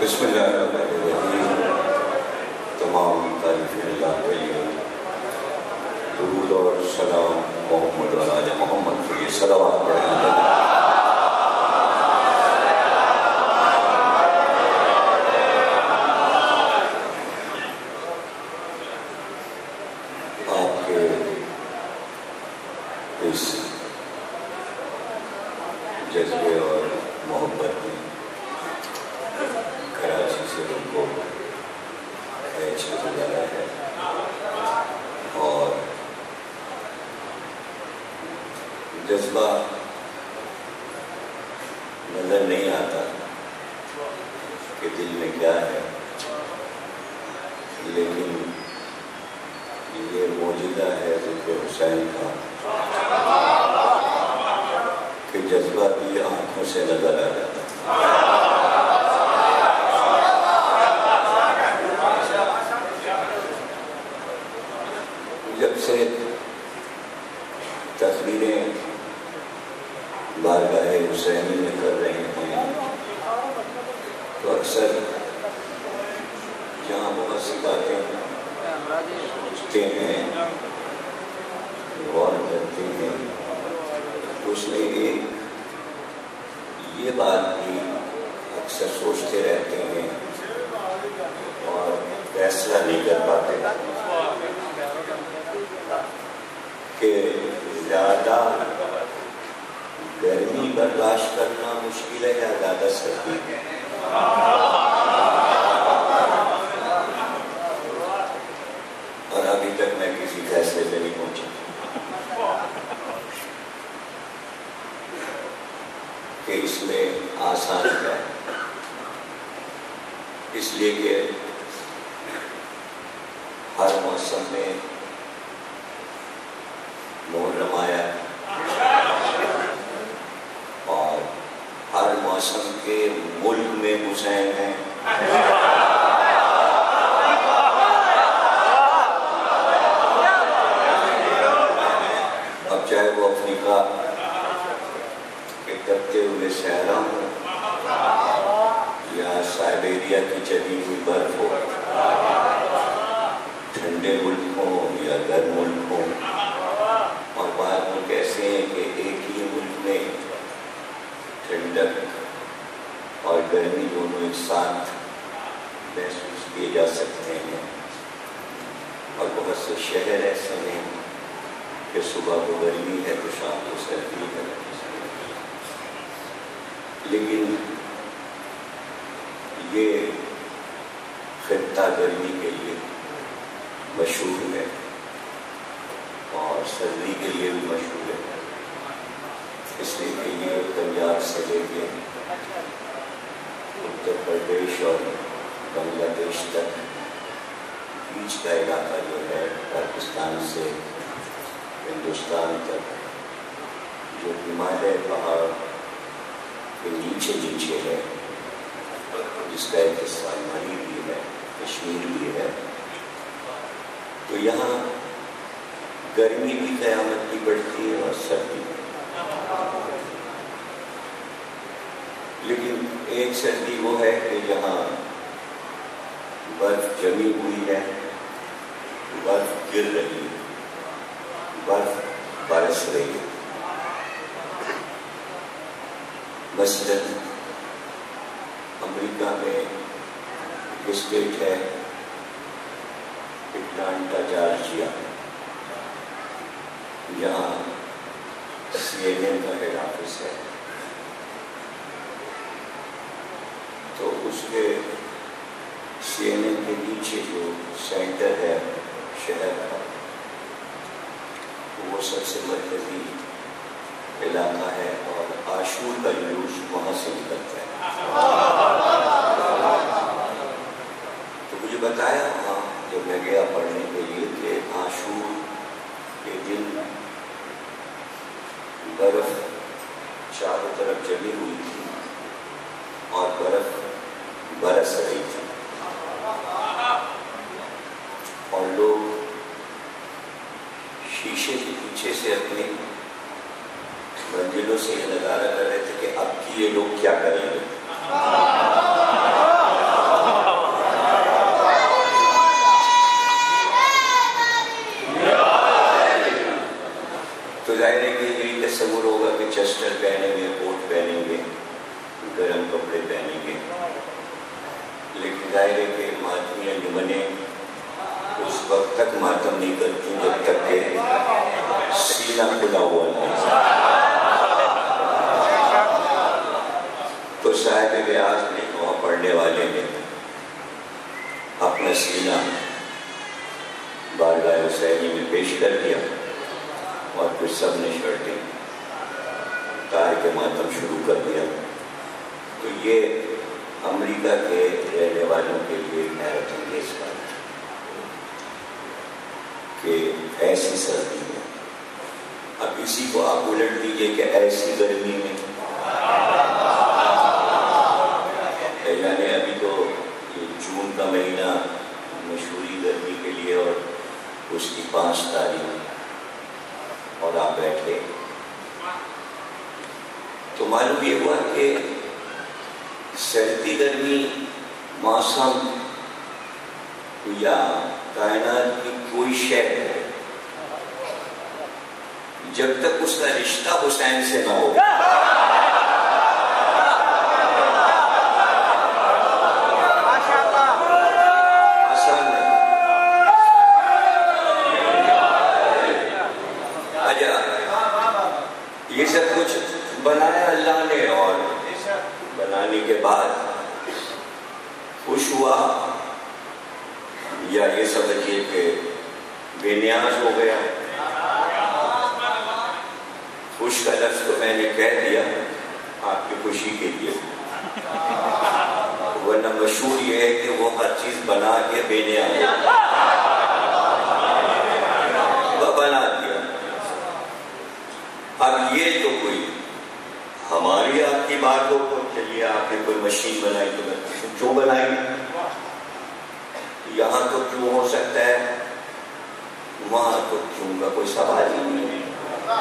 بسم اللہ الرحمن الرحیم. تمام تعریفیں اللہ کے لیے. درود اور سلام محمد و آل محمد کے صلوات پڑھیں. آپ کے اس جذبے اور محبت میں کراچی سے ان کو کھینچ کے گزارا ہے اور جذبہ نظر نہیں آتا کہ دل میں کیا ہے، لیکن یہ موجودہ ہے ذکر حسین کا کہ جذبہ بھی آنکھوں سے نظر آ جاتا ہے. جب سے تقریریں بارگاہ حسینی میں کر رہے ہیں تو اکثر جہاں بہت سی باتیں سوچتے ہیں، غور کرتے ہیں، تو اس میں یہ بات بھی اکثر سوچتے رہتے ہیں اور فیصلہ نہیں کر پاتے کہ زیادہ گرمی برداشت کرنا مشکل ہے یا زیادہ سردی ہے. اور ابھی تک میں کسی فیصلے پہ نہیں پہنچا کہ اس میں آسان ہے، اس لیے کہ ہر موسم میں محرم آیا اور ہر موسم کے ملک میں حسین ہیں. اب چاہے وہ افریقہ کے تپتے ہوئے صحرا ہوں یا سائبیریا کی چلی ہوئی برف ہو، ٹھنڈے ملک ہوں یا گرم ملک ہوں. اور بعض لوگ ایسے ہیں کہ ایک ہی ملک میں ٹھنڈک اور گرمی دونوں ایک ساتھ محسوس کیے جا سکتے ہیں. اور بہت سے شہر ایسے ہیں کہ صبح کو گرمی ہے تو شام کو سردی ہے. لیکن یہ خطہ گرمی کے لیے مشہور ہے اور سردی کے لیے بھی مشہور ہے، اس لیے کہ یہ پنجاب سے لے کے اتر پردیش اور بنگلہ دیش تک بیچ کا علاقہ جو ہے، پاکستان سے ہندوستان تک، جو ہمالیہ پہاڑ کے نیچے ہے، جس کا ایک حصہ مالی بھی ہے، کشمیر بھی ہے، تو یہاں گرمی بھی قیامت کی پڑتی ہے اور سردی بھی. لیکن ایک سردی وہ ہے کہ یہاں برف جمی ہوئی ہے، برف گر رہی ہے، برف برس رہی ہے. مثلاً امریکہ میں ایک اسٹیٹ ہے اٹلانٹا جارجیا، جہاں CNN کا ہیڈ آفس ہے. تو اس کے CNN کے نیچے جو سینٹر ہے شہر کا، وہ سب سے مرکزی علاقہ ہے اور عاشور کا جلوس وہاں سے نکلتا ہے. تو مجھے بتایا وہاں جب میں گیا پڑھنے کے لیے کہ عاشور کے دن برف چاروں طرف جمی ہوئی تھی اور برف برس رہی تھی اور لوگ شیشے کے پیچھے سے اپنی منزلوں سے یہ نظارہ کر رہے تھے کہ اب کی یہ لوگ کیا کریں گے. ظاہر ہے کہ ماتمی انجمنیں اس وقت تک ماتم نہیں کرتی جب تک کہ سینہ کھلا ہوا نہیں. تو صاحب بیاض نے وہاں پڑھنے والے نے اپنا سینہ بارگاہ حسینی میں پیش کر دیا اور پھر سب نے شرطیں اتار کے ماتم شروع کر دیا. تو یہ امریکہ کے رہنے والوں کے لیے حیرت انگیز بات ہے کہ ایسی سردی میں اب اسی کو آپ الٹ دیجیے کہ ایسی گرمی میں، یعنی ابھی تو جون کا مہینہ مشہوری گرمی کے لیے اور اس کی 5 تاریخ اور آپ بیٹھے تو معلوم یہ ہوا کہ سردی گرمی موسم یا کائنات کی کوئی شے ہے جب تک اس کا رشتہ حسین سے نہ ہو یہ سب کچھ بنایا اللہ نے اور بنانے کے بعد خوش ہوا یا یہ سمجھیے کہ بے نیاز ہو گیا. خوش کا لفظ تو میں نے کہہ دیا آپ کی خوشی کے لیے، ورنہ مشہور یہ ہے کہ وہ ہر چیز بنا کے بے نیاز بنا دیا. اب یہ تو کوئی ہماری آپ کی بات ہو تو چلیے آپ نے کوئی مشین بنائی تو کیوں بنائی، یہاں تو کیوں ہو سکتا ہے وہاں تو کیوں کا کوئی سوال ہی نہیں ہے.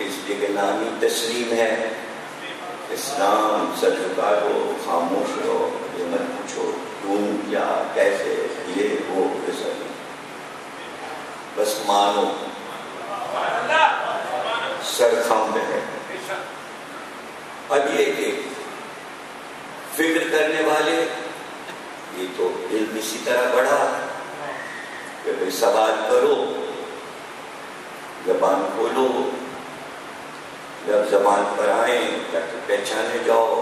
اس لیے کہ نامی تسلیم ہے. اسلام سر جھکا دو، خاموش رہو، یہ مت پوچھو کیوں کیا کیسے یہ وہ ایسا نہیں، بس مانو سر خم ہے. اب یہ کہ فکر کرنے والے یہ تو علم اسی طرح بڑھا کہ بھائی سوال کرو، زبان کھولو، جب زبان پر آئیں تاکہ پہچانے جاؤ،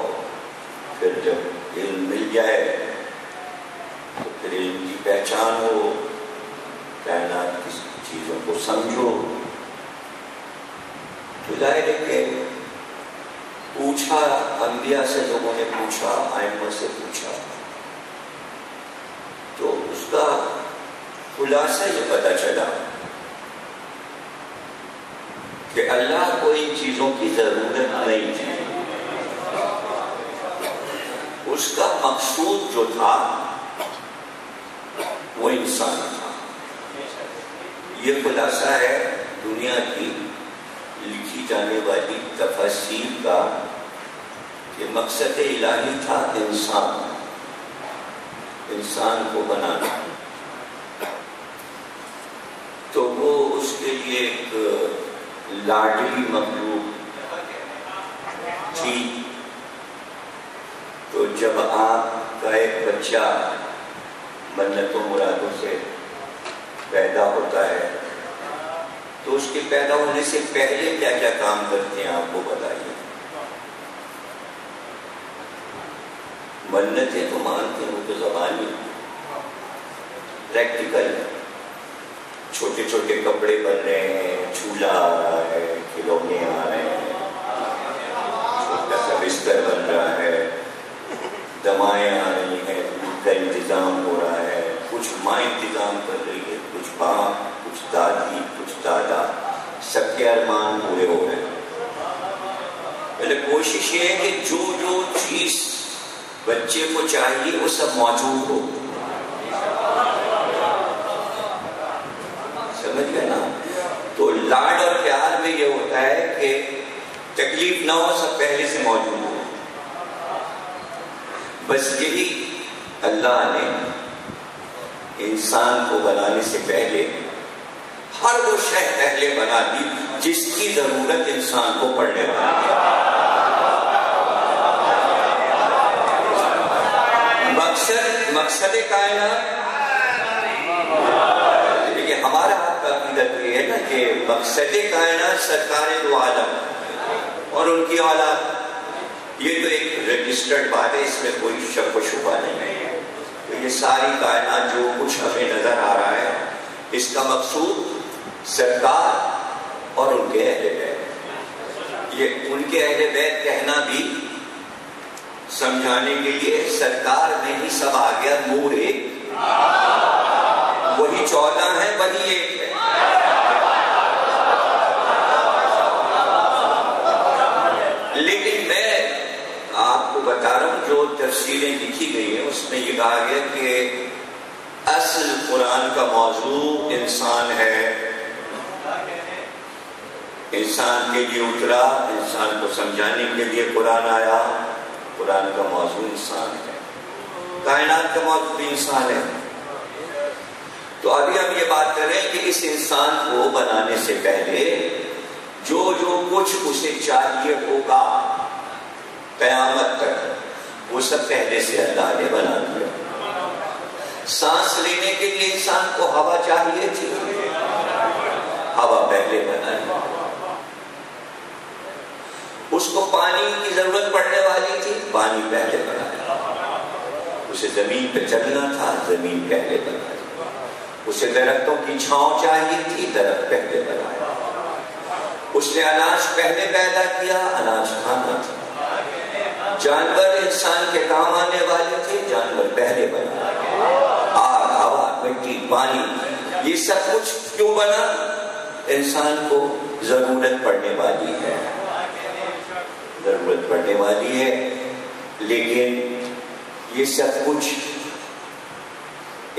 پھر جب علم مل جائے تو پھر علم کی پہچان ہو، کائنات کی چیزوں کو سمجھو. تو ظاہر ہے کہ پوچھا انبیاء سے، لوگوں نے پوچھا، ائمہ سے پوچھا تو اس کا خلاصہ یہ پتہ چلا کہ اللہ کو ان چیزوں کی ضرورت نہیں تھی. اس کا مقصود جو تھا وہ انسان تھا. یہ خلاصہ ہے دنیا کی لکھی جانے والی تفاسیر کا کہ مقصد الہی تھا انسان کو بنانا. تو وہ اس کے لیے ایک لاڈلی مخلوق تھی. تو جب آپ کا ایک بچہ منتوں مرادوں سے پیدا ہوتا ہے تو اس کے پیدا ہونے سے پہلے کیا کیا کام کرتے ہیں آپ کو بتائیے. منتیں تو مانتے ہیں وہ تو زبانی پریکٹیکل، چھوٹے چھوٹے کپڑے بن رہے ہیں، جھولا آ رہا ہے، کھلونے آ رہے ہیں، چھوٹا سا بستر بن رہا ہے، دوائیں آ رہی ہیں، دودھ کا انتظام ہو رہا ہے، کچھ ماں انتظام کر رہی ہے، کچھ باپ، کچھ دادی، کچھ دادا، سب کے ارمان پورے ہو گئے. پہلے کوشش یہ ہے کہ جو جو چیز بچے کو چاہیے وہ سب موجود ہو. سمجھ گئے نا؟ تو لاڈ اور پیار میں یہ ہوتا ہے کہ تکلیف نہ ہو، سب پہلے سے موجود ہو. بس یہی اللہ نے انسان کو بنانے سے پہلے ہر وہ شے پہلے بنا دی جس کی ضرورت انسان کو پڑنے والی ہے. مقصد کائنات، لیکن ہمارا آپ کا عقیدت یہ ہے نا کہ مقصد کائنات سرکار دو عالم اور ان کی اولاد، یہ تو ایک رجسٹرڈ بات ہے، اس میں کوئی شک و شبہ نہیں ہے. تو یہ ساری کائنات جو کچھ ہمیں نظر آ رہا ہے اس کا مقصود سرکار اور ان کے اہل بیت. یہ ان کے اہل بیت کہنا بھی سمجھانے کے لیے سرکار میں ہی سب آ گیا، نور ایک، وہی 14 ہے وہی ایک ہے. لیکن میں آپ کو بتا رہا ہوں جو تفسیریں لکھی گئی ہیں اس میں یہ کہا گیا کہ اصل قرآن کا موضوع انسان ہے، انسان کے لیے اترا، انسان کو سمجھانے کے لیے قرآن آیا. قرآن کا موضوع انسان ہے، کائنات کا موضوع بھی انسان ہے. تو ابھی ہم یہ بات کر رہے ہیں کہ اس انسان کو بنانے سے پہلے جو جو کچھ اسے چاہیے ہوگا قیامت تک وہ سب پہلے سے اللہ نے بنا دیا. سانس لینے کے لیے انسان کو ہوا چاہیے تھی، ہوا پہلے بنائی. اس کو پانی کی ضرورت پڑنے والی تھی، پانی پہلے بنایا. اسے زمین پہ چلنا تھا، زمین پہلے بنائی. اسے درختوں کی چھاؤں چاہیے تھی، درخت پہلے بنایا. اس نے اناج پہلے پیدا کیا، اناج کھانا تھا. جانور انسان کے کام آنے والے تھے، جانور پہلے بنائے. آگ، ہوا، مٹی، پانی، یہ سب کچھ کیوں بنا؟ انسان کو ضرورت پڑنے والی ہے، ضرورت پڑنے والی ہے. لیکن یہ سب کچھ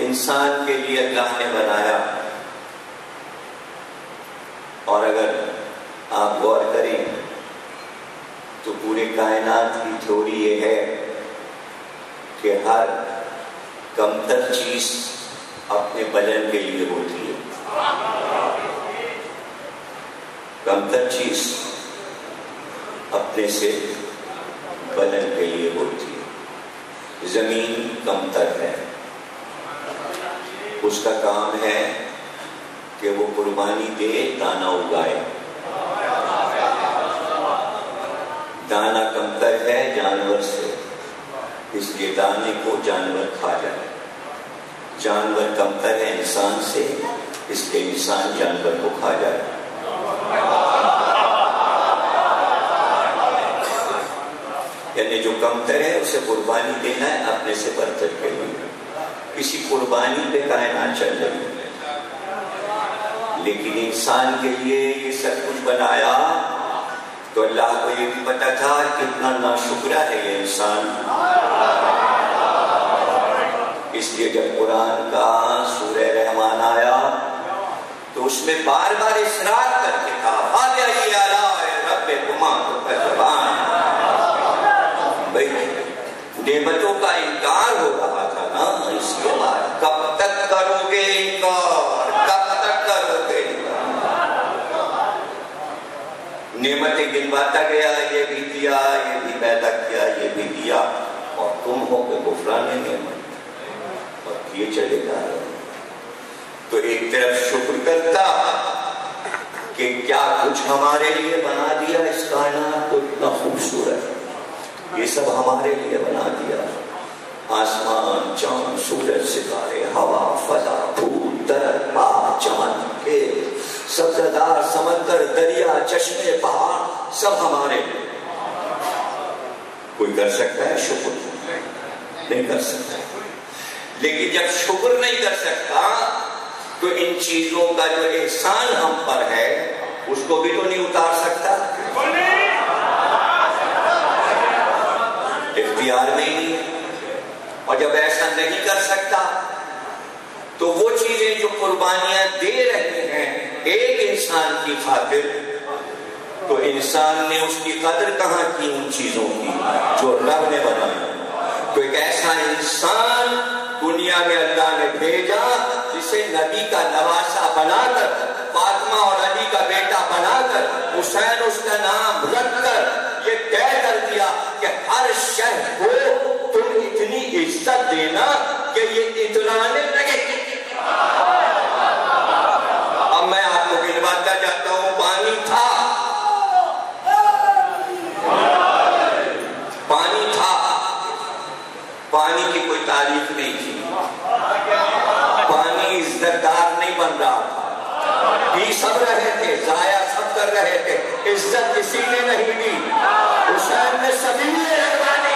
انسان کے لیے اللہ نے بنایا. اور اگر آپ غور کریں تو پورے کائنات کی تھیوری یہ ہے کہ ہر کمتر چیز اپنے بدن کے لیے ہوتی ہے. کمتر چیز اپنے سے بدن کے لیے ہوتی ہے. زمین کمتر ہے، اس کا کام ہے کہ وہ قربانی دے، دانا اگائے. دانا کمتر ہے جانور سے، اس لیے دانے کو جانور کھا جائے. جانور کمتر ہے انسان سے، اس لیے انسان جانور کو کھا جائے. یعنی جو کمتر ہے اسے قربانی دینا ہے اپنے سے برتر کے لیے. کسی قربانی پہ کائنات چل رہی ہے. لیکن انسان کے لیے یہ سب کچھ بنایا تو اللہ کو یہ بھی پتا تھا کتنا ناشکرا ہے یہ انسان. اس لیے جب قرآن کا سورہ رحمان آیا تو اس میں بار بار اصرار کر کے کہا فَبِأَيِّ آلَاءِ رَبِّكُمَا تُكَذِّبَانِ. بھائی نعمتوں کا انکار ہو رہا تھا نا، اس کے بعد کب تک کرو گے انکار، کب تک کرو گے انکار. نعمتیں گنواتا گیا، یہ بھی دیا، یہ بھی پیدا کیا، یہ بھی دیا، اور تم ہو کہ کفران نعمت اور کیے چلے جا رہے. تو ایک طرف شکر کرتا کہ کیا کچھ ہمارے لیے بنا دیا، اس کائنات کو اتنا خوبصورت، یہ سب ہمارے لیے بنا دیا. آسمان، چاند، سورج، ستارے، ہوا، فضا، پھول، درخت، باغ، چمن، کھیت، سبزدار سمندر، دریا، چشمے، پہاڑ، سب ہمارے لیے. کوئی کر سکتا ہے شکر؟ نہیں کر سکتا. لیکن جب شکر نہیں کر سکتا تو ان چیزوں کا جو احسان ہم پر ہے اس کو بھی تو نہیں اتار سکتا. اختیار میں ہی نہیں. اور جب ایسا نہیں کر سکتا تو وہ چیزیں جو قربانیاں دے رہے ہیں ایک انسان کی خاطر، تو انسان نے اس کی قدر کہاں کی ان چیزوں کی جو رب نے بنائی. تو ایک ایسا انسان دنیا میں اللہ نے بھیجا جسے نبی کا نواسا بنا کر، فاطمہ اور علی کا بیٹا بنا کر، حسین اس کا نام رکھ کر یہ طے کر دیا کہ ہر شہر کو تم اتنی عزت دینا کہ یہ اترانے لگے. اب میں آپ کو گنواتا جاتا ہوں. پانی تھا، پانی تھا، پانی کی کوئی تعریف نہیں تھی. پانی عزت دار نہیں بن رہا تھا. پی سب رہے تھے، ضائع سب کر رہے تھے، عزت کسی نے نہیں دی. حسین نے سبھی رہوانے.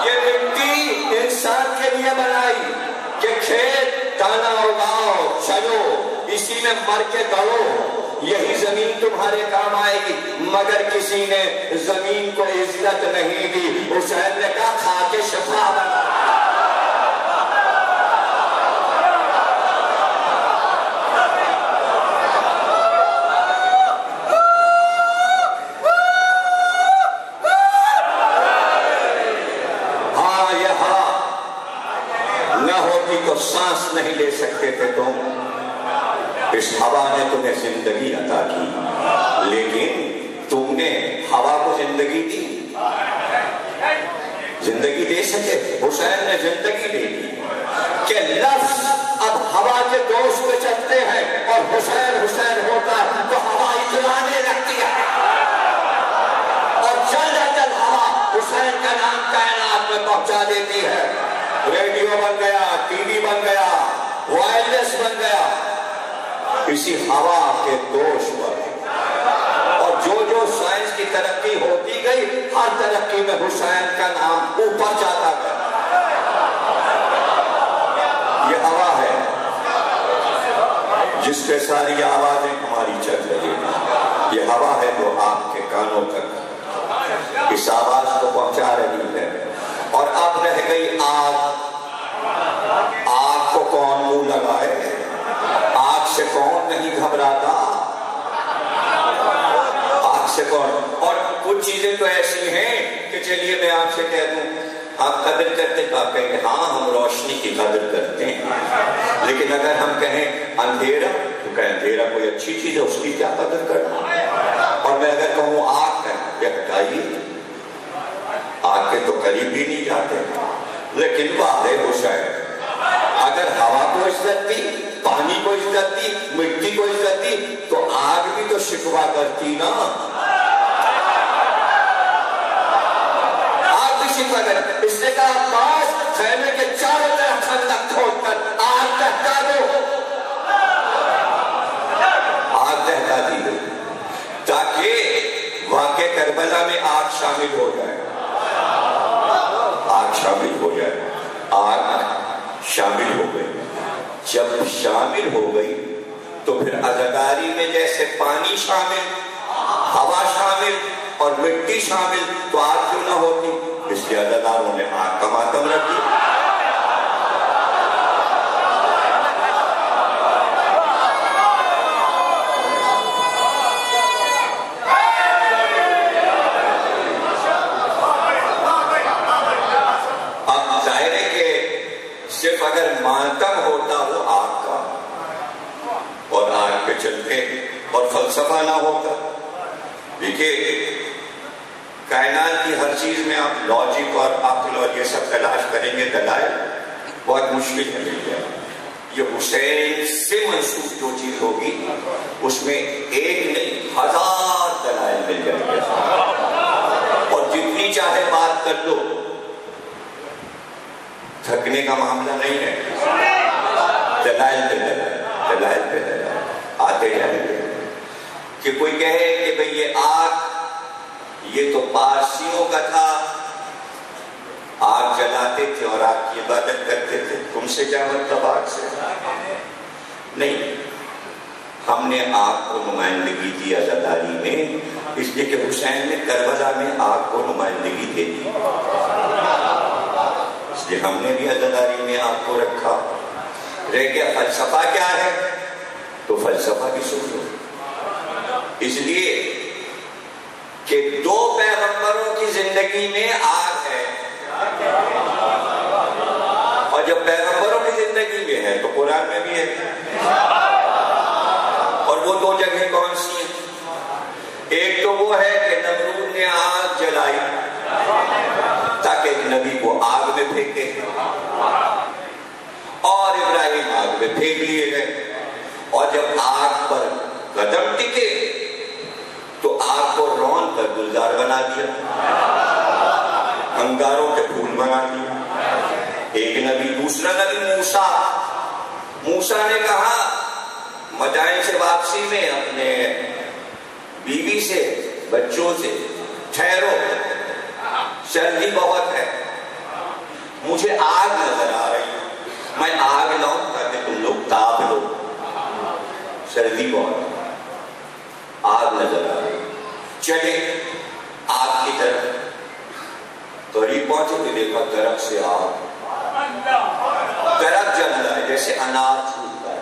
یہ مٹی انسان کے لیے بنائی کہ کھیت دانا اگاؤ، چلو اسی میں مر کے گڑو، یہی زمین تمہارے کام آئے گی. مگر کسی نے زمین کو عزت نہیں دی. حسین نے کہا کھا کے شفا بنا. ہاں یہ ہوا نہ ہوتی تو سانس نہیں لے سکتے تھے تم. اس ہوا نے تمہیں زندگی عطا کی، لیکن تم نے ہوا کو زندگی دی. زندگی دے سکے؟ حسین نے زندگی دے دی کہ لفظ اب ہوا کے دوست پہ چلتے ہیں اور حسین حسین ہوتا ہے تو ہوا اترانے لگتی ہے. اور جلد از جلد ہوا حسین کا نام کائنات میں پہنچا دیتی ہے. ریڈیو بن گیا، ٹی وی بن گیا، وائرلیس بن گیا اسی ہوا کے دوش پر. اور جو سائنس کی ترقی ہوتی گئی، ہر ترقی میں حسین کا نام اوپر جاتا گیا. یہ ہوا ہے جس پہ ساری آوازیں ہماری چل رہی ہیں. یہ ہوا ہے جو آپ کے کانوں تک اس آواز کو پہنچا رہی ہے. اور اب رہ گئی آگ. آگ کو کون منہ لگائے؟ آگ سے کون نہیں گھبراتا؟ آگ سے کون؟ اور کچھ چیزیں تو ایسی ہیں کہ چلیے میں آپ سے کہہ دوں آپ قدر کرتے تو آپ کہیں گے ہاں ہم روشنی کی قدر کرتے ہیں. لیکن اگر ہم کہیں اندھیرا تو کہیں اندھیرا کوئی اچھی چیز ہے، اس کی کیا قدر کرنا. اور میں اگر کہوں آگ کا یہ ہٹائیے، آگ کے تو قریب بھی نہیں جاتے. لیکن واہ حسین، اگر ہوا کو عزت دی، پانی کو عزت دی، مٹی کو عزت دی تو آگ بھی تو شکوہ کرتی نا. آگ بھی شکوہ کرتی. اس نے کہا عباس خیمے کے چاروں طرف خندق کھود کر آگ دہکا دو. آگ دہکا دی گئی تاکہ واقع کربلا میں آگ شامل ہو جائے. آگ شامل ہو جائے. آگ شامل ہو گئی. جب شامل ہو گئی تو پھر عزاداری میں جیسے پانی شامل، ہوا شامل اور مٹی شامل تو آگ کیوں نہ ہوتی؟ اس لیے عزاداروں نے آگ کا ماتم رکھ دیا. صرف اگر ماتم ہوتا وہ آگ کا اور آگ پہ چلتے اور فلسفہ نہ ہوتا. دیکھیے کائنات کی ہر چیز میں آپ لاجک اور عقل اور یہ سب تلاش کریں گے، دلائل بہت مشکل ہے مل جائے. یہ حسین سے منسوب جو چیز ہوگی اس میں ایک نہیں 1000 دلائل مل جائیں گے. اور جتنی چاہے بات کر لو، تھکنے کا معاملہ نہیں ہے. دلائل پہ دلائل، دلائل پہ دلائل آتے جائیں گے. کہ کوئی کہے کہ بھئی یہ آگ یہ تو پارسیوں کا تھا، آگ جلاتے تھے اور آگ کی عبادت کرتے تھے، تم سے کیا مطلب آگ سے؟ نہیں، ہم نے آگ کو نمائندگی دی عزاداری میں، اس لیے کہ حسین نے کربلا میں آگ کو نمائندگی دے دی. اس لیے ہم نے بھی عزاداری میں آپ کو رکھا. رہ گیا فلسفہ کیا ہے؟ تو فلسفہ بھی سن لو. اس لیے کہ 2 پیغمبروں کی زندگی میں آگ ہے، اور جب پیغمبروں کی زندگی میں ہے تو قرآن میں بھی ہے. اور وہ 2 جگہیں کون سی ہیں؟ ایک تو وہ ہے کہ نمرود نے آگ جلائی تاکہ ایک نبی کو آگ میں پھینکے، اور ابراہیم آگ میں پھینک لیے گئے، اور جب آگ پر قدم ٹکے تو آگ کو رون کر گلزار بنا دیا، انگاروں کے پھول بنا دیے۔ ایک نبی، دوسرا نبی موسیٰ نے کہا مدائن سے واپسی میں اپنے بیوی سے، بچوں سے، ٹھہرو، سردی بہت ہے، مجھے آگ نظر آ رہی ہے، میں آگ لاؤں تاکہ تم لوگ تاپ لو، سردی بہت، آگ نظر آ رہی ہے۔ چلے آگ کی طرف، قریب پہنچے تو دیکھا درخت سے آگ، درخت جل رہا ہے جیسے انار چھوٹتا ہے،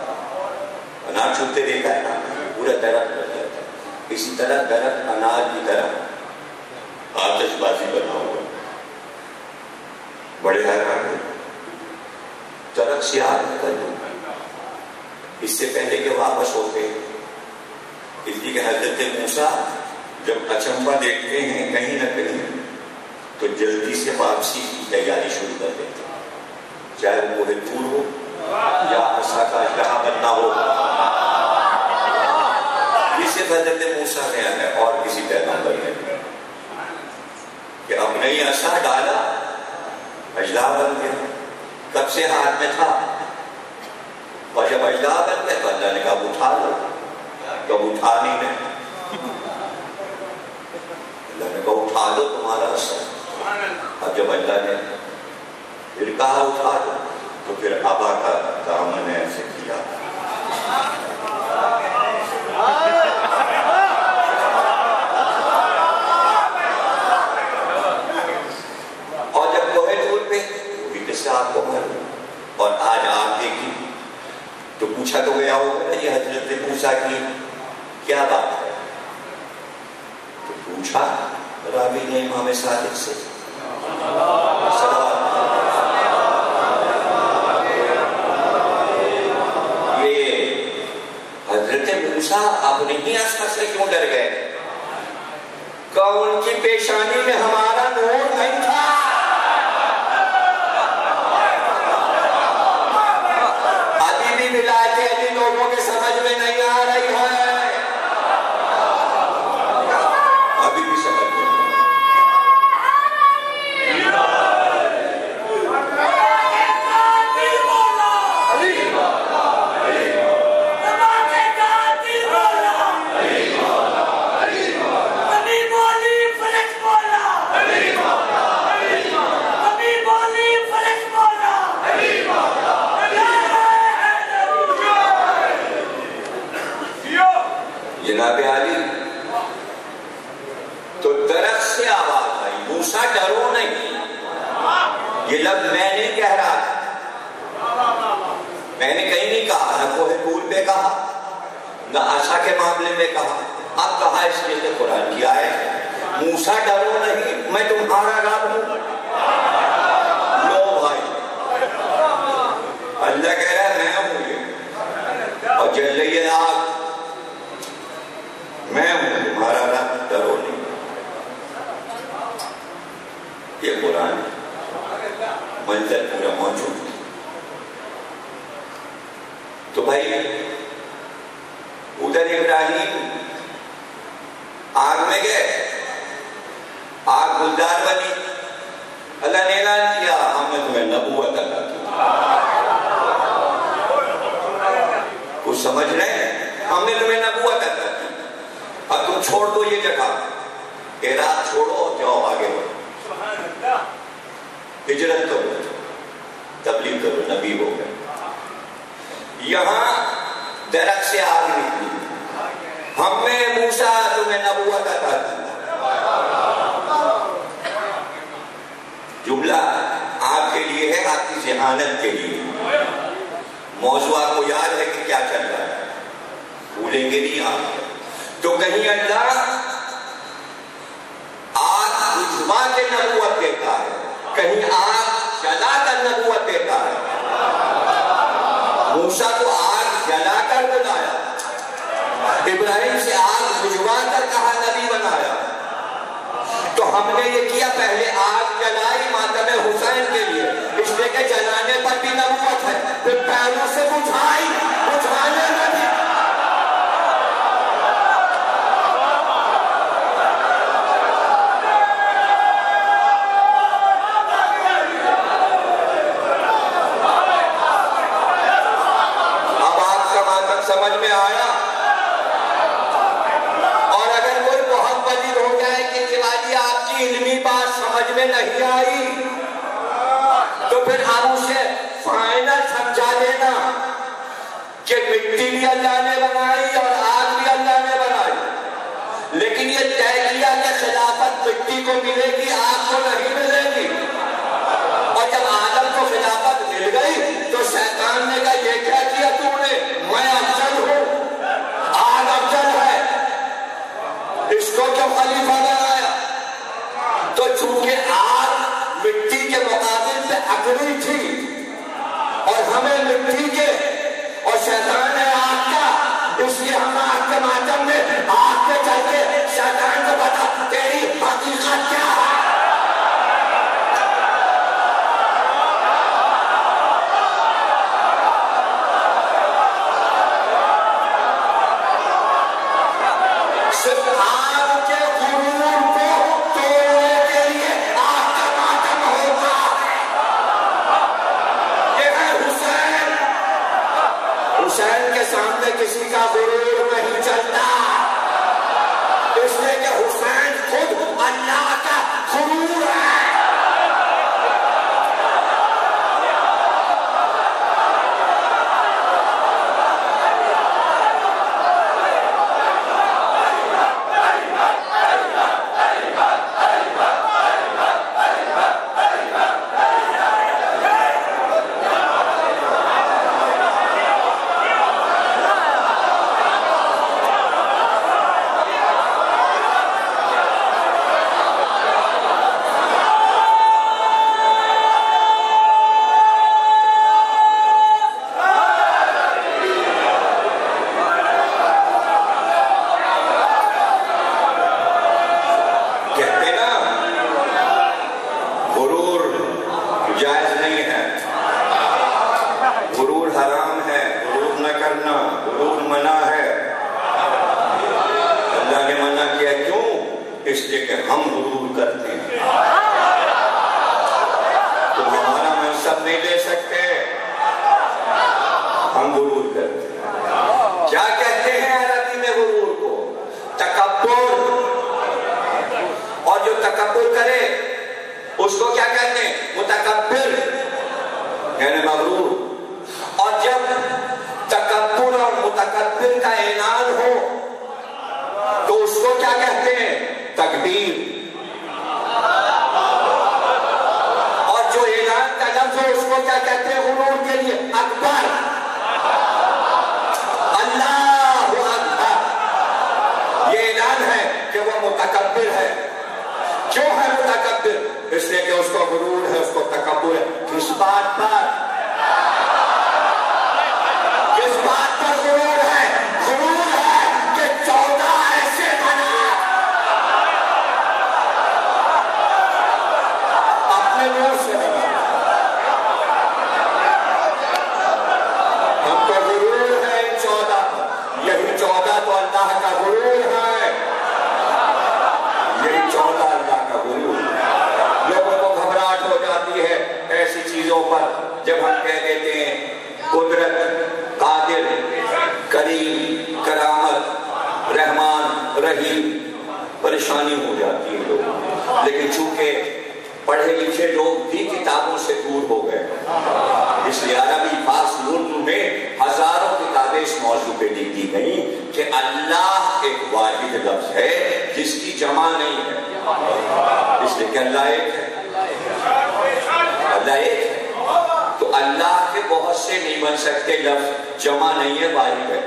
انار چھوٹتے دیکھا ہے نا، پورا درخت جل جاتا ہے، اسی طرح درخت انار کی طرح آتش بازی بنا ہوا، بڑے حیران ہوئے، درخت سے آگ نکل دوں، اس سے پہلے کہ واپس ہوتے، اس لیے کہ حضرت موسیٰ جب اچنبھا دیکھتے ہیں کہیں نہ کہیں تو جلدی سے واپسی کی تیاری شروع کر دیتے ہیں، چاہے وہ کوہ طور ہو یا عصا کا اژدہا بننا ہو، یہ صرف حضرت موسیٰ نے ہے اور کسی پیغمبر نے نہیں، کہ اپنے ہی عصا ڈالا اژدہا بن گیا، کب سے ہاتھ میں تھا، اور جب اژدہا بن گیا تو اللہ نے کہا اٹھا لو، کب اٹھا نہیں گئے، اللہ نے کہا اٹھا دو تمہارا عصا، اب جب اللہ نے پھر کہا اٹھا دو تو پھر ابا کا دامن نے ایسے کیا، اور جب کوہ طور پہ وہ بھی کس سے آگ کو مارا، اور آج آگ دیکھی تو پوچھا تو گیا ہوگا نا یہ حضرت موسیٰ کی کیا بات ہے، تو پوچھا راوی نے امام صادق سے، یہ حضرت موسیٰ اپنے ہی عصا سے کیوں ڈر گئے، کہ ان کی پیشانی میں ہمارا نور نہیں تھا، ابھی بھی ولایت علی لوگوں کے سمجھ میں نہیں آ رہی ہے، ابھی بھی سمجھ میں جناب علی، تو درخت سے آواز آئی، موسیٰ ڈرو نہیں، یہ لفظ میں نہیں کہہ رہا، میں نے کہیں نہیں کہا، نہ کوہ طور پہ کہا، نہ عصا کے معاملے میں کہا، اب کہا اس لیے کہ قرآن کی آیت ہے، موسیٰ ڈرو نہیں، میں تمہارا رب ہوں، لو بھائی، اللہ کہہ رہا ہے میں ہوں یہ، اور جل رہی ہے آگ، میں ہوں تمہارا رب، ڈرو نہیں، یہ قرآن منظر پورا موجود ہے۔ تو بھائی ادھر ابراہیم آگ میں گئے، آگ گلزار بنی، اللہ نے اعلان کیا ہم نے تمہیں نبوت عطا کی، کچھ سمجھ رہے ہیں، ہم نے تمہیں نبوت عطا کی، اب تم چھوڑ دو یہ جگہ، عراق چھوڑو اور جاؤ آگے بڑھو، ہجرت کرو، تبلیغ کرو، نبی ہو گئے، یہاں درخت سے آگ نکلی، ہم نے موسیٰ تمہیں نبوت عطا کی، جملہ آپ کے لیے ہے، آپ کی ذہانت کے لیے، موضوع آپ کو یاد ہے کہ کیا چل رہا ہے، بھولیں گے نہیں آپ، تو کہیں اللہ آگ بجھوا کے نبوت دیتا ہے، کہیں آگ جلا کر نبوت دیتا ہے، موسیٰ کو آگ جلا کر بلایا، ابراہیم سے آگ بجھوا کر کہا نبی ہم نے یہ کیا، پہلے آگ جلائی ماتم حسین کے لیے، اس لیے کہ جلانے پر بھی نبوت ہے، پھر پیروں سے بجھائی، بجھانے میں بھی سمجھ میں آیا۔ اور اگر کوئی بہت بڑی ہو جائے کہ دیوالی آپ کی علمی بات سمجھ میں نہیں آئی تو پھر آپ اسے فائنل سمجھا دینا کہ مٹی بھی اللہ نے بنائی اور آگ بھی اللہ نے بنائی، لیکن یہ طے کیا کہ خلافت مٹی کو ملے گی، آگ کو نہیں ملے گی۔ اور جب آدم کو خلافت مل گئی تو شیطان نے کہا یہ کیا کیا تو نے، میں افضل ہوں، آگ افضل ہے، اس کو کیوں خلیفہ بنایا؟ تو چونکہ آگ مٹی کے مقابل پہ اکڑی تھی اور ہمیں مٹی کے اور شیطان ہے آگ کا، اس لیے ہم آگ کے ماتم میں آگ پہ چل کے شیطان کو بتا تیری حقیقت کیا ہے۔ کسی کا غرور نہیں چلتا، اس لیے کہ حسین خود اللہ کا غرور ہے۔ پریشانی ہو جاتی ہے لوگ، لیکن چونکہ پڑھے لکھے لوگ بھی کتابوں سے دور ہو گئے، اس لیے عربی فارسی اردو میں ہزاروں کتابیں اس موضوع پہ لکھ دی گئیں کہ اللہ ایک واحد لفظ ہے جس کی جمع نہیں ہے، اس لیے کہ اللہ ایک ہے، اللہ ایک ہے، تو اللہ کے بہت سے نہیں بن سکتے لفظ، جمع نہیں ہے، واحد ہے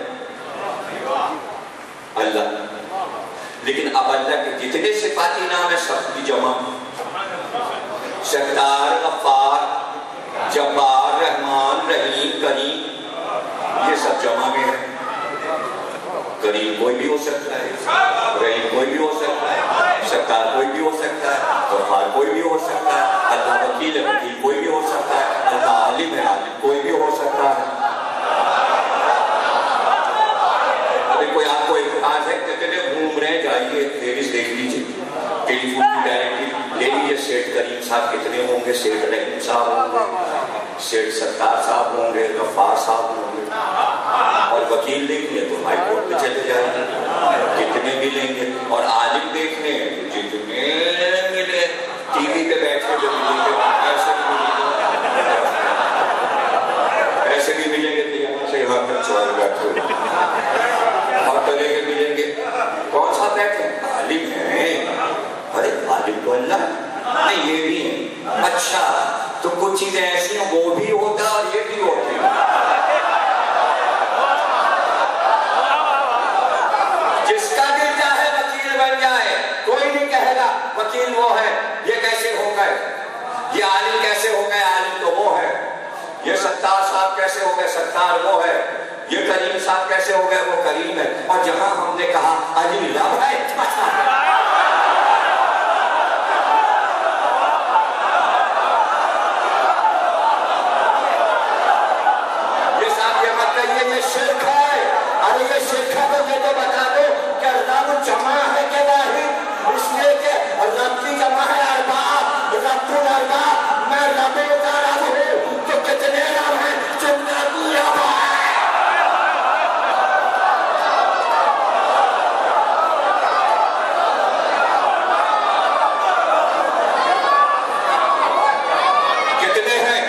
اللہ، لیکن اب اللہ کے جتنے صفاتی نام ہے سب کی جمع، ستار، غفار، جبار، رحمان، رحیم، کریم، یہ سب جمع میں ہے۔ کریم کوئی بھی ہو سکتا ہے، رحیم کوئی بھی ہو سکتا ہے، ستار کوئی بھی ہو سکتا ہے، غفار کوئی بھی ہو سکتا ہے، اللہ وکیل ہے وکیل کوئی بھی ہو سکتا ہے، اللہ عالم ہے عالم کوئی بھی ہو سکتا ہے۔ ابھی کوئی آپ کو اعتراض ہے کہ چلے گھوم رہے جائیے فہرست دیکھ لیجیے، ٹیلی فون کی ڈائریکٹری لے لیجیے، سیٹ کریم صاحب کتنے ہوں گے، سیٹ رحیم صاحب ہوں گے، سیٹ ستار صاحب ہوں گے، غفار صاحب ہوں گے، اور وکیل دیکھنے تو ہائی کورٹ میں چلے جائیں گے کتنے ملیں گے، اور عالم دیکھنے جتنے ملے، ٹی وی پہ بیٹھے جو ملیں گے ایسے بھی ملیں گے تو یہاں سے یہاں تک چوائے بیٹھے اور طرح کے ملیں گے، کون سا بیٹھے عالم ہیں، ارے عالم تو اللہ نہیں یہ بھی ہے، اچھا تو کچھ چیزیں ایسی ہیں وہ بھی ہوتا اور یہ بھی ہوتے ہیں، جس کا دل چاہے وکیل بن جائے، کوئی نہیں کہے گا وکیل وہ ہے، یہ کیسے ہو گئے، یہ عالم کیسے ہو گئے، عالم تو وہ ہے، یہ ستار صاحب کیسے ہو گئے، ستار وہ ہے، یہ کریم صاحب کیسے ہو گئے، وہ کریم ہے، اور جہاں ہم نے کہا علی لب ہے یہ صاحب یہ مت کہیے یہ شرک ہے، ارے یہ شرک ہے تو یہ تو بتا دو کہ رب جمع ہے کہ واحد، اس لیے کہ رب کی جمع ہے ارباب، رب الارباب، میں رب کا رب ہوں تو کتنے رب ہیں، جتنا تو رب ہے۔ کتنے ہیں؟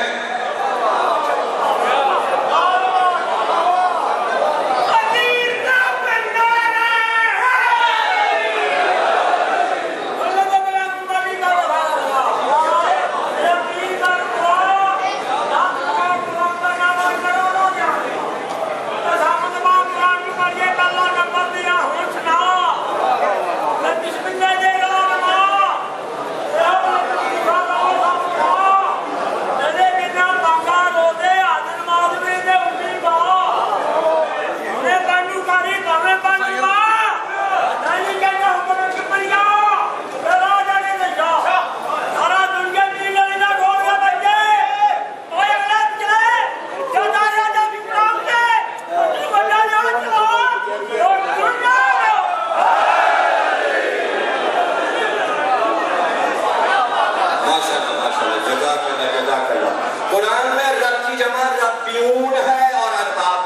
قرآن میں رب کی جمع ربیون ہے اور ارباب،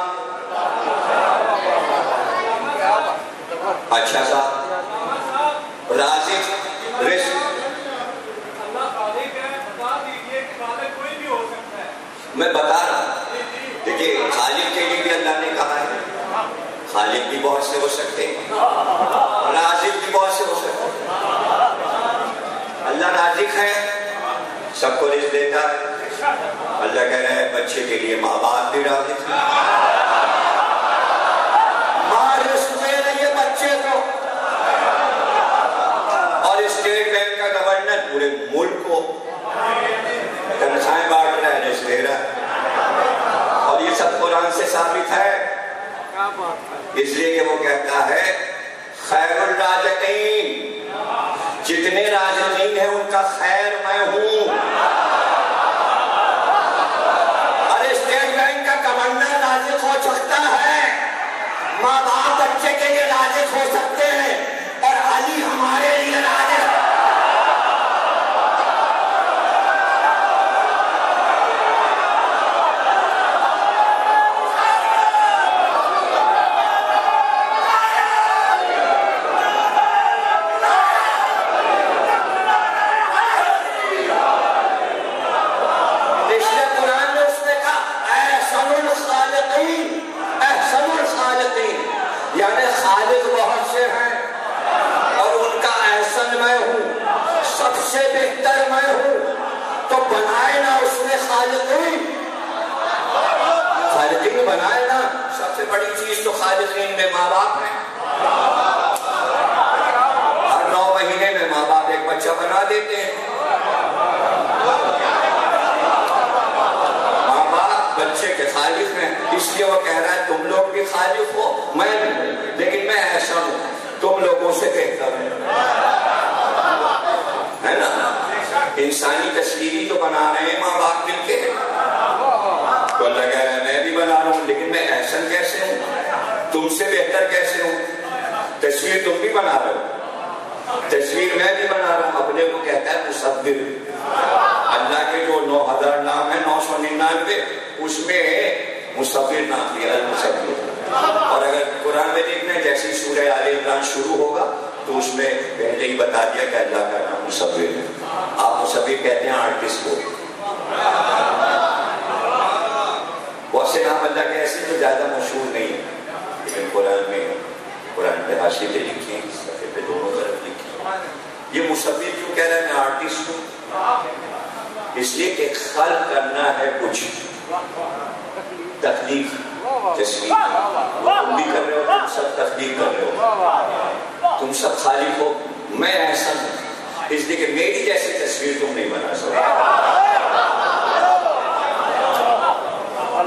اچھا صاحب رازق رزق میں بتا رہا ہوں، دیکھیے خالق کے لیے بھی اللہ نے کہا ہے، خالق بھی بہت سے ہو سکتے ہیں، رازق بھی بہت سے ہو سکتے ہیں، اللہ رازق ہے سب کو رزق دیتا ہے، اللہ کہہ رہے ہیں بچے کے لیے ماں باپ بھی رازق ہے، ماں رزق دے رہی ہے بچے کو، اور اسٹیٹ بینک کا گورنر پورے ملک کو تنخواہیں بانٹ رہا ہے، رزق دے رہا ہے، اور یہ سب قرآن سے ثابت ہے، اس لیے کہ وہ کہتا ہے خیر الرازقین، جتنے رازقین ہیں ان کا خیر میں ہوں، گورنر رازق ہو سکتا ہے، ماں باپ بچے کے لیے رازق ہو سکتے ہیں، اور علی ہمارے لیے رازق یعنی خالق بہت سے ہیں اور ان کا احسن میں ہوں، سب سے بہتر میں ہوں، تو بنائے نا اس نے خالقین بنائے نا، سب سے بڑی چیز تو خالقین میں ماں باپ ہیں، ہر 9 مہینے میں ماں باپ ایک بچہ بنا دیتے ہیں، ماں باپ بچے کے خالق ہیں، اس لیے وہ کہہ رہا ہے تم لوگ بھی خالق ہو، میں بھی، لیکن میں ایسا ہوں تم لوگوں سے بہتر ہوں، انسانی تصویری تو بنا رہے ہیں ماں باپ مل کے. تو اللہ کہہ رہا ہے میں بھی بنا رہا ہوں، لیکن میں احسن کیسے ہوں، تم سے بہتر کیسے ہوں. تصویر تم بھی بنا رہے ہو، تصویر میں بھی بنا رہا ہوں. اپنے کو کہتا ہے مصور. اللہ کے جو 9000 نام ہیں 999 اس میں مصور نام لیا المصور. اور اگر قرآن میں دیکھنا ہے جیسے سورہ آل عمران شروع ہوگا تو اس میں پہلے ہی بتا دیا کہ اللہ کا نام مصور ہے. آپ مصور کہتے ہیں آرٹسٹ کو. بہت سے نام اللہ کے ایسے جو زیادہ مشہور نہیں ہیں لیکن قرآن میں قرآن پہ حاشیے پہ لکھے ہیں، صفحے پہ دونوں طرف لکھے ہیں. یہ مصور کیوں کہہ رہا ہے میں آرٹسٹ ہوں؟ اس لیے کہ خلق کرنا ہے کچھ، تخلیق تصویر. تم بھی کر رہے ہو، تم سب تخلیق کر رہے ہو، تم سب خالق ہو. میں ایسا ہوں اس لیے کہ میری جیسی تصویر تم نہیں بنا سکتے.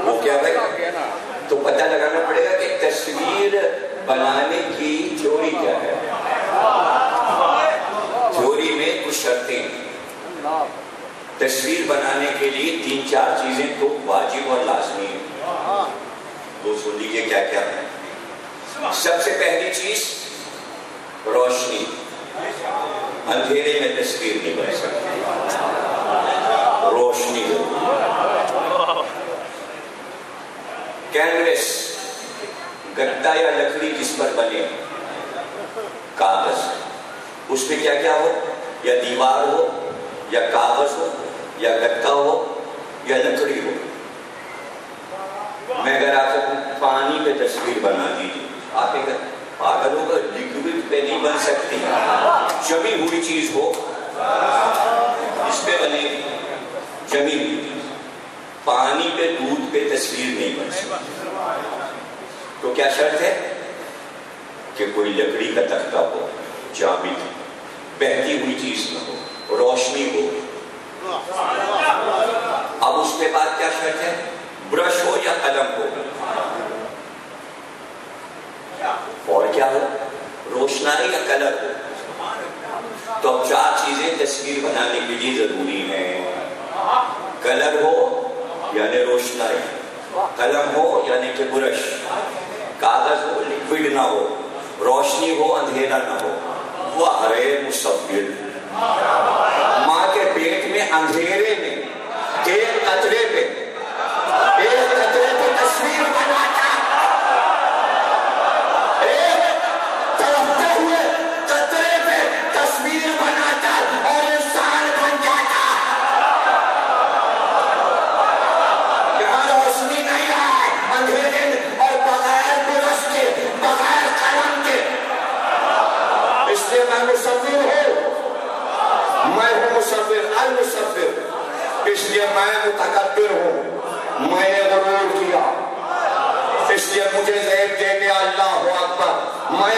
وہ کیا بھائی؟ تو پتہ لگانا پڑے گا کہ تصویر بنانے کی تھیوری کیا ہے. تھیوری میں کچھ شرطیں. تصویر بنانے کے لیے 3-4 چیزیں تو واجب اور لازمی ہیں. تو سن لیجیے کیا کیا ہے. سب سے پہلی چیز روشنی. اندھیرے میں تصویر نہیں بن سکتی، روشنی ہو. کینوس گدا یا لکڑی جس پر بنے کاغذ، اس میں کیا کیا ہو، یا دیوار ہو یا کاغذ ہو یا گدا ہو یا لکڑی ہو. میں اگر آپ کو پانی پہ تصویر بنا دیجیے آپ ایک پاگل ہوگا. لکوڈ پہ نہیں بن سکتی، جمی ہوئی چیز ہو اس پہ بنے گی. جمی ہوئی چیز پانی پہ دودھ پہ تصویر نہیں بن سکتی. تو کیا شرط ہے کہ کوئی لکڑی کا تختہ ہو، جامد بہتی ہوئی چیز نہ ہو، روشنی ہو. اب اس کے بعد کیا شرط ہے، برش ہو یا قلم ہو. اور کیا ہو، روشنائی یا کلر ہو. تو اب 4 چیزیں تصویر بنانے کے لیے ضروری ہیں. کلر ہو یعنی روشنائی، قلم ہو یعنی کہ برش، کاغذ ہو لکوڈ نہ ہو، روشنی ہو اندھیرا نہ ہو. وہ ارے مصور. ماں کے پیٹ میں اندھیرے میں ایک قطرے پہ تصویر بناتا، ایک تڑپتے ہوئے قطرے پہ تصویر بناتا اور انسان بن جاتا. یہاں روشنی نہیں ہے، اندھیرے میں اور بغیر برش کے بغیر قلم کے. اس لیے میں مصور ہوں، میں ہوں مصور المصور. اس لیے میں متکبر ہوں، میں نے غرور کیا، اس لیے مجھے زیب دے دیا. اللہ اکبر. میں